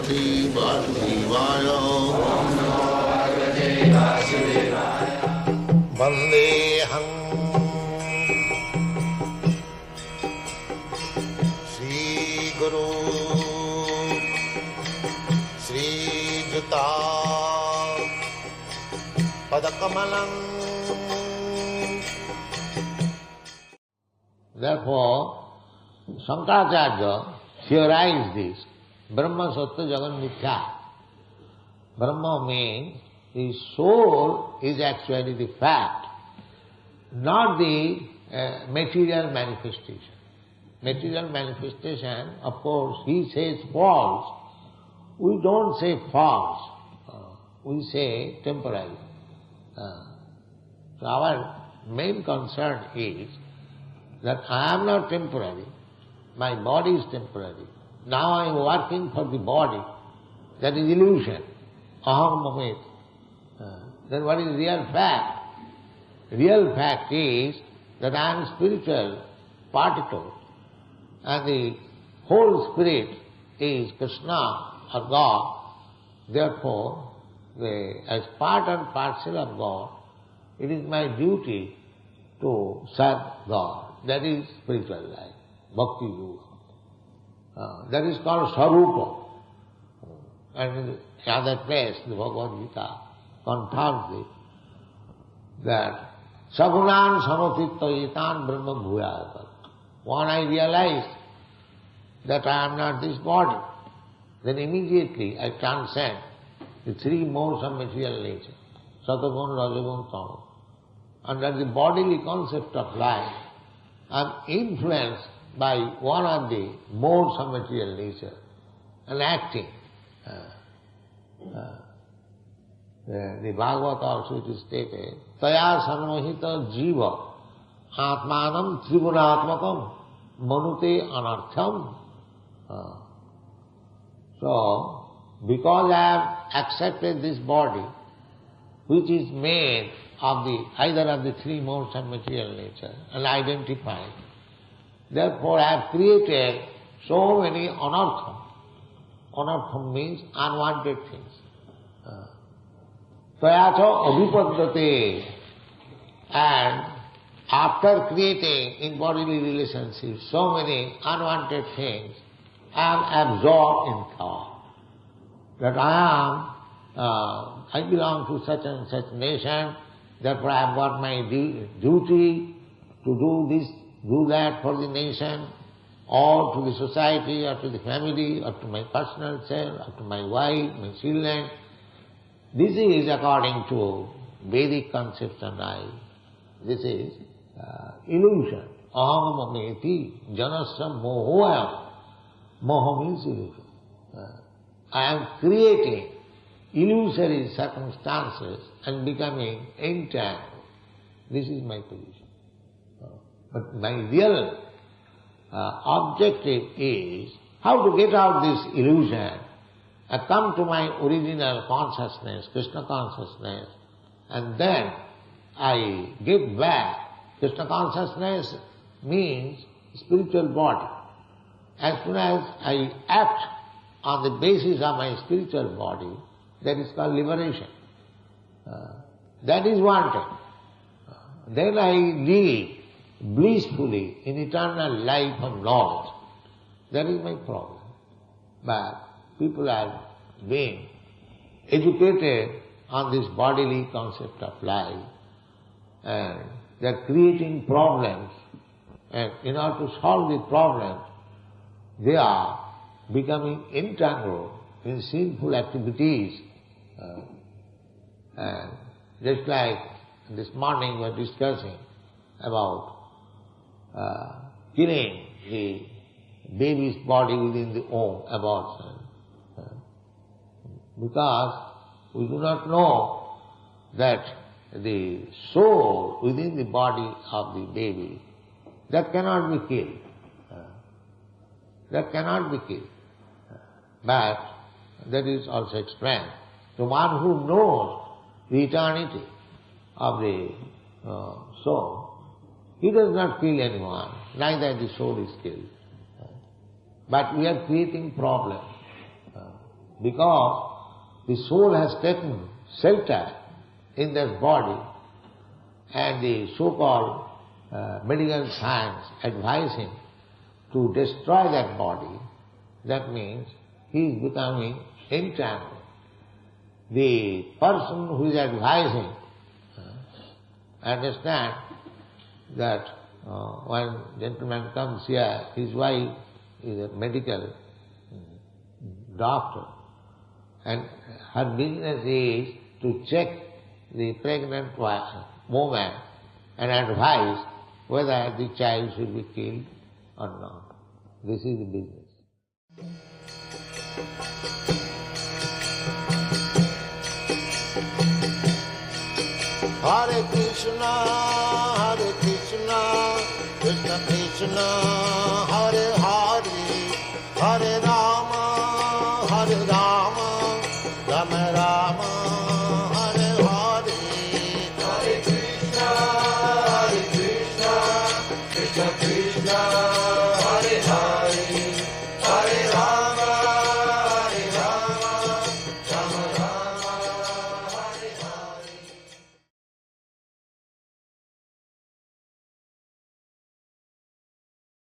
Bhagavate Vasudevaya. Vandeham Sri Guru Sri Juta Padakamalam. Therefore, Shankaracharya theorized this. Brahma Sattva Jagan Mithya. Brahma means the soul is actually the fact, not the material manifestation. Material manifestation, of course, he says false. We don't say false. We say temporary. So our main concern is that I am not temporary. My body is temporary. Now I am working for the body. That is illusion. Aham mamet. Then what is real fact? Real fact is that I am spiritual particle and the whole spirit is Krishna or God. Therefore, as part and parcel of God, it is my duty to serve God. That is spiritual life, bhakti yoga. That is called sarupa. And in another place, the Bhagavad-gita confirms it, that sagunan samatittayitan brahma bhuyāyata. When I realized that I am not this body, then immediately I transcend the three modes of material nature, satagun, rajagun, tamas. Under the bodily concept of life, I am influenced by one of the modes of material nature and acting. The Bhagavad also it is stated, Taya sanmohita jiva atmanam tribunatmakam manute anartham. So, because I have accepted this body, which is made of either of the three modes of material nature and identified, therefore I have created so many anartham. Anartham means unwanted things. Tayacha abhipaddate. And after creating in bodily relationships so many unwanted things, I am absorbed in thought. That I belong to such and such nation, therefore I have got my duty to do this, do that for the nation, or to the society, or to the family, or to my personal self, or to my wife, my children. This is according to Vedic concepts and life. This is illusion. Aham mameti janasya mohoyam. Moha means illusion. I am creating illusory circumstances and becoming entangled. This is my position. But my real objective is how to get out this illusion and come to my original consciousness, Krishna consciousness, and then I give back. Krishna consciousness means spiritual body. As soon as I act on the basis of my spiritual body, that is called liberation. That is wanted. Then I live blissfully in eternal life of knowledge. That is my problem. But people are being educated on this bodily concept of life, and they are creating problems, and in order to solve the problems, they are becoming entangled in sinful activities. And just like this morning we were discussing about killing the baby's body within the womb, abortion. Because we do not know that the soul within the body of the baby, that cannot be killed. That cannot be killed. But that is also explained. The one who knows the eternity of the soul, he does not kill anyone, neither the soul is killed. But we are creating problems. because the soul has taken shelter in that body, and the so-called medical science advise him to destroy that body. That means he is becoming entangled. The person who is advising understand that one gentleman comes here, his wife is a medical doctor, and her business is to check the pregnant woman and advise whether the child should be killed or not. This is the business. Hare Krishna, Krishna Krishna, Hare Hare, Hare Rama.